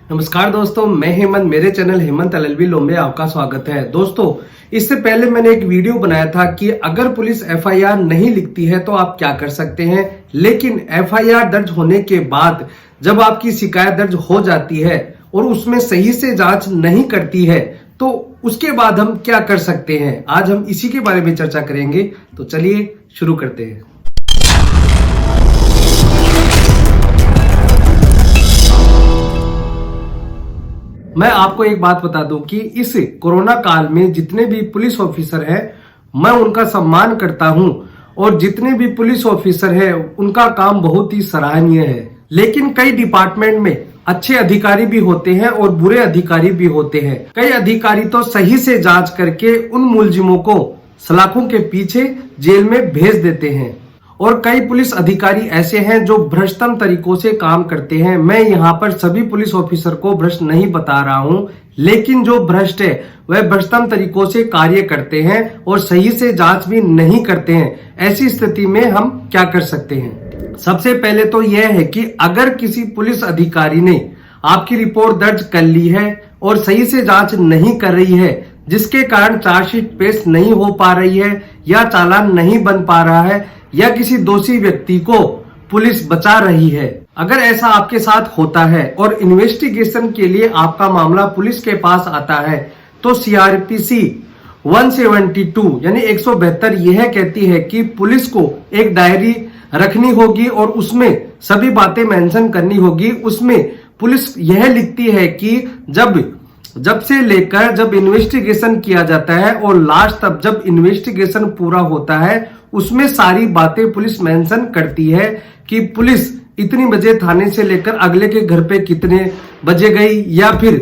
नमस्कार दोस्तों, मैं हेमंत। मेरे चैनल हेमंत एलएलबी लोम्बे आपका स्वागत है। दोस्तों, इससे पहले मैंने एक वीडियो बनाया था कि अगर पुलिस एफआईआर नहीं लिखती है तो आप क्या कर सकते हैं। लेकिन एफआईआर दर्ज होने के बाद जब आपकी शिकायत दर्ज हो जाती है और उसमें सही से जांच नहीं करती है तो उसके बाद हम क्या कर सकते हैं, आज हम इसी के बारे में चर्चा करेंगे। तो चलिए शुरू करते हैं। मैं आपको एक बात बता दूं कि इस कोरोना काल में जितने भी पुलिस ऑफिसर हैं, मैं उनका सम्मान करता हूं और जितने भी पुलिस ऑफिसर हैं उनका काम बहुत ही सराहनीय है। लेकिन कई डिपार्टमेंट में अच्छे अधिकारी भी होते हैं और बुरे अधिकारी भी होते हैं। कई अधिकारी तो सही से जांच करके उन मुलजिमों को सलाखों के पीछे जेल में भेज देते हैं और कई पुलिस अधिकारी ऐसे हैं जो भ्रष्टतम तरीकों से काम करते हैं। मैं यहाँ पर सभी पुलिस ऑफिसर को भ्रष्ट नहीं बता रहा हूँ, लेकिन जो भ्रष्ट है वह भ्रष्टतम तरीकों से कार्य करते हैं और सही से जांच भी नहीं करते हैं। ऐसी स्थिति में हम क्या कर सकते हैं? सबसे पहले तो यह है कि अगर किसी पुलिस अधिकारी ने आपकी रिपोर्ट दर्ज कर ली है और सही से जांच नहीं कर रही है, जिसके कारण चार्जशीट पेश नहीं हो पा रही है या चालान नहीं बन पा रहा है या किसी दोषी व्यक्ति को पुलिस बचा रही है, अगर ऐसा आपके साथ होता है और इन्वेस्टिगेशन के लिए आपका मामला पुलिस के पास आता है तो सीआरपीसी 172 यानी 172 यह कहती है कि पुलिस को एक डायरी रखनी होगी और उसमें सभी बातें मेंशन करनी होगी। उसमें पुलिस यह लिखती है कि जब से लेकर जब इन्वेस्टिगेशन किया जाता है और लास्ट तक जब इन्वेस्टिगेशन पूरा होता है, उसमें सारी बातें पुलिस मेंशन करती है कि पुलिस इतनी बजे थाने से लेकर अगले के घर पे कितने बजे गई या फिर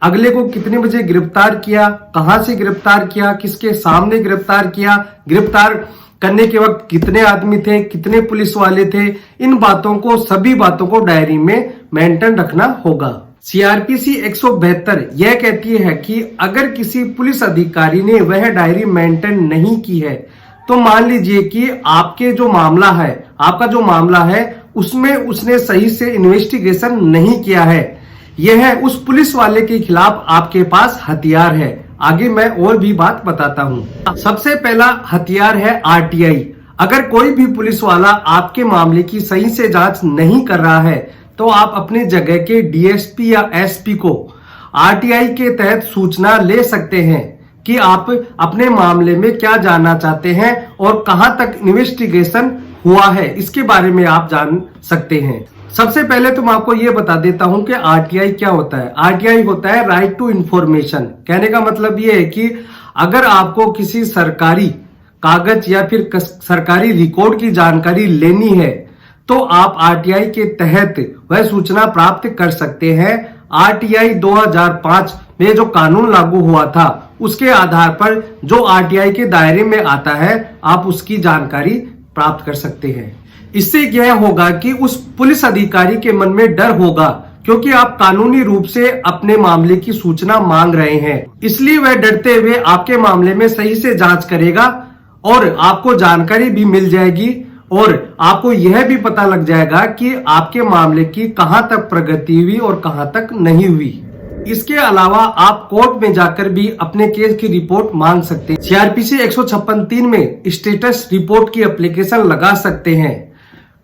अगले को कितने बजे गिरफ्तार किया, कहां से गिरफ्तार किया, किसके सामने गिरफ्तार किया, गिरफ्तार करने के वक्त कितने आदमी थे, कितने पुलिस वाले थे। इन बातों को, सभी बातों को डायरी में मेंटेन रखना होगा। सीआरपीसी 172 यह कहती है कि अगर किसी पुलिस अधिकारी ने वह डायरी मेंटेन नहीं की है तो मान लीजिए कि आपका जो मामला है उसमें उसने सही से इन्वेस्टिगेशन नहीं किया है, यह उस पुलिस वाले के खिलाफ आपके पास हथियार है। आगे मैं और भी बात बताता हूं। सबसे पहला हथियार है आरटीआई। अगर कोई भी पुलिस वाला आपके मामले की सही से जांच नहीं कर रहा है तो आप अपने जगह के डीएसपी या एसपी को आरटीआई के तहत सूचना ले सकते हैं कि आप अपने मामले में क्या जानना चाहते हैं और कहां तक इन्वेस्टिगेशन हुआ है, इसके बारे में आप जान सकते हैं। सबसे पहले तो मैं आपको यह बता देता हूं कि आरटीआई क्या होता है। आरटीआई होता है राइट टू इंफॉर्मेशन। कहने का मतलब यह है कि अगर आपको किसी सरकारी कागज या फिर सरकारी रिकॉर्ड की जानकारी लेनी है तो आप आरटीआई के तहत वह सूचना प्राप्त कर सकते हैं। आरटीआई 2005 में जो कानून लागू हुआ था उसके आधार पर जो आरटीआई के दायरे में आता है आप उसकी जानकारी प्राप्त कर सकते हैं। इससे यह होगा कि उस पुलिस अधिकारी के मन में डर होगा क्योंकि आप कानूनी रूप से अपने मामले की सूचना मांग रहे हैं, इसलिए वह डरते हुए आपके मामले में सही से जांच करेगा और आपको जानकारी भी मिल जाएगी और आपको यह भी पता लग जाएगा कि आपके मामले की कहां तक प्रगति हुई और कहां तक नहीं हुई। इसके अलावा आप कोर्ट में जाकर भी अपने केस की रिपोर्ट मांग सकते हैं। सीआरपीसी 156(3) में स्टेटस रिपोर्ट की एप्लीकेशन लगा सकते हैं।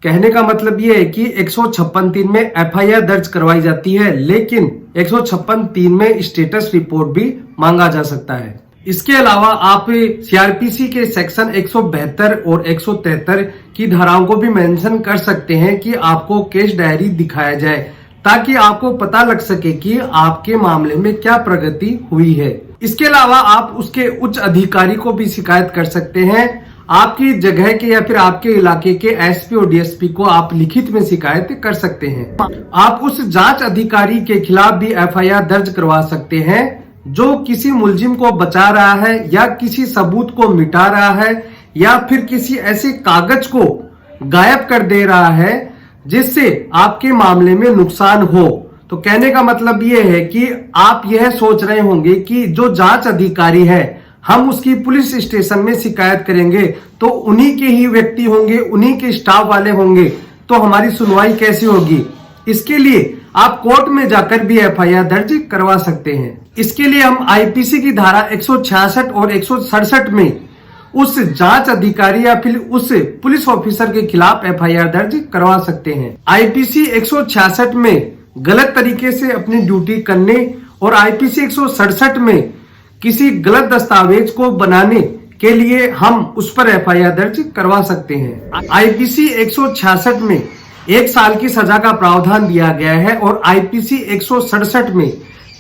कहने का मतलब यह है कि 156(3) में एफआईआर दर्ज करवाई जाती है, लेकिन 156(3) में स्टेटस रिपोर्ट भी मांगा जा सकता है। इसके अलावा आप सीआरपीसी के सेक्शन 172 और 173 की धाराओं को भी मेंशन कर सकते हैं कि आपको केस डायरी दिखाया जाए ताकि आपको पता लग सके कि आपके मामले में क्या प्रगति हुई है। इसके अलावा आप उसके उच्च अधिकारी को भी शिकायत कर सकते हैं। आपकी जगह के या फिर आपके इलाके के एसपी और डीएसपी को आप लिखित में शिकायत कर सकते हैं। आप उस जांच अधिकारी के खिलाफ भी एफआईआर दर्ज करवा सकते हैं जो किसी मुलजिम को बचा रहा है या किसी सबूत को मिटा रहा है या फिर किसी ऐसे कागज को गायब कर दे रहा है जिससे आपके मामले में नुकसान हो। तो कहने का मतलब ये है कि आप यह सोच रहे होंगे कि जो जांच अधिकारी है हम उसकी पुलिस स्टेशन में शिकायत करेंगे तो उन्हीं के ही व्यक्ति होंगे, उन्हीं के स्टाफ वाले होंगे, तो हमारी सुनवाई कैसे होगी। इसके लिए आप कोर्ट में जाकर भी एफआईआर दर्ज करवा सकते हैं। इसके लिए हम आईपीसी की धारा 166 और 167 में उस जांच अधिकारी या फिर उस पुलिस ऑफिसर के खिलाफ एफआईआर दर्ज करवा सकते हैं। आईपीसी 166 में गलत तरीके से अपनी ड्यूटी करने और आईपीसी 167 में किसी गलत दस्तावेज को बनाने के लिए हम उस पर एफआईआर दर्ज करवा सकते हैं। आईपीसी 166 में 1 साल की सजा का प्रावधान दिया गया है और आईपीसी 167 में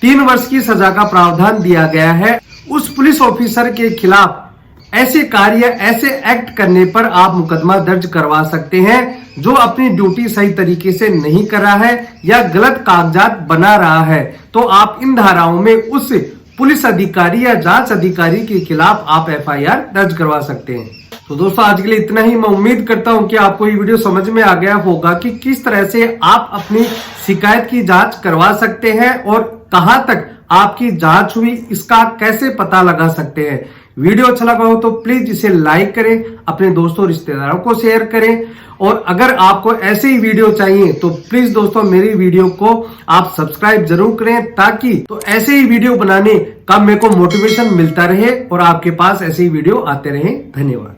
3 वर्ष की सजा का प्रावधान दिया गया है। उस पुलिस ऑफिसर के खिलाफ ऐसे कार्य, ऐसे एक्ट करने पर आप मुकदमा दर्ज करवा सकते हैं जो अपनी ड्यूटी सही तरीके से नहीं कर रहा है या गलत कागजात बना रहा है। तो आप इन धाराओं में उस पुलिस अधिकारी या जांच अधिकारी के खिलाफ आप एफआईआर दर्ज करवा सकते हैं। तो दोस्तों आज के लिए इतना ही। मैं उम्मीद करता हूं कि आपको ये वीडियो समझ में आ गया होगा कि किस तरह से आप अपनी शिकायत की जांच करवा सकते हैं और कहां तक आपकी जांच हुई, इसका कैसे पता लगा सकते हैं। वीडियो अच्छा लगा हो तो प्लीज इसे लाइक करें, अपने दोस्तों रिश्तेदारों को शेयर करें और अगर आपको ऐसे ही वीडियो चाहिए तो प्लीज दोस्तों मेरी वीडियो को आप सब्सक्राइब जरूर करें ताकि तो ऐसे ही वीडियो बनाने का मेरे को मोटिवेशन मिलता रहे और आपके पास ऐसे ही वीडियो आते रहे। धन्यवाद।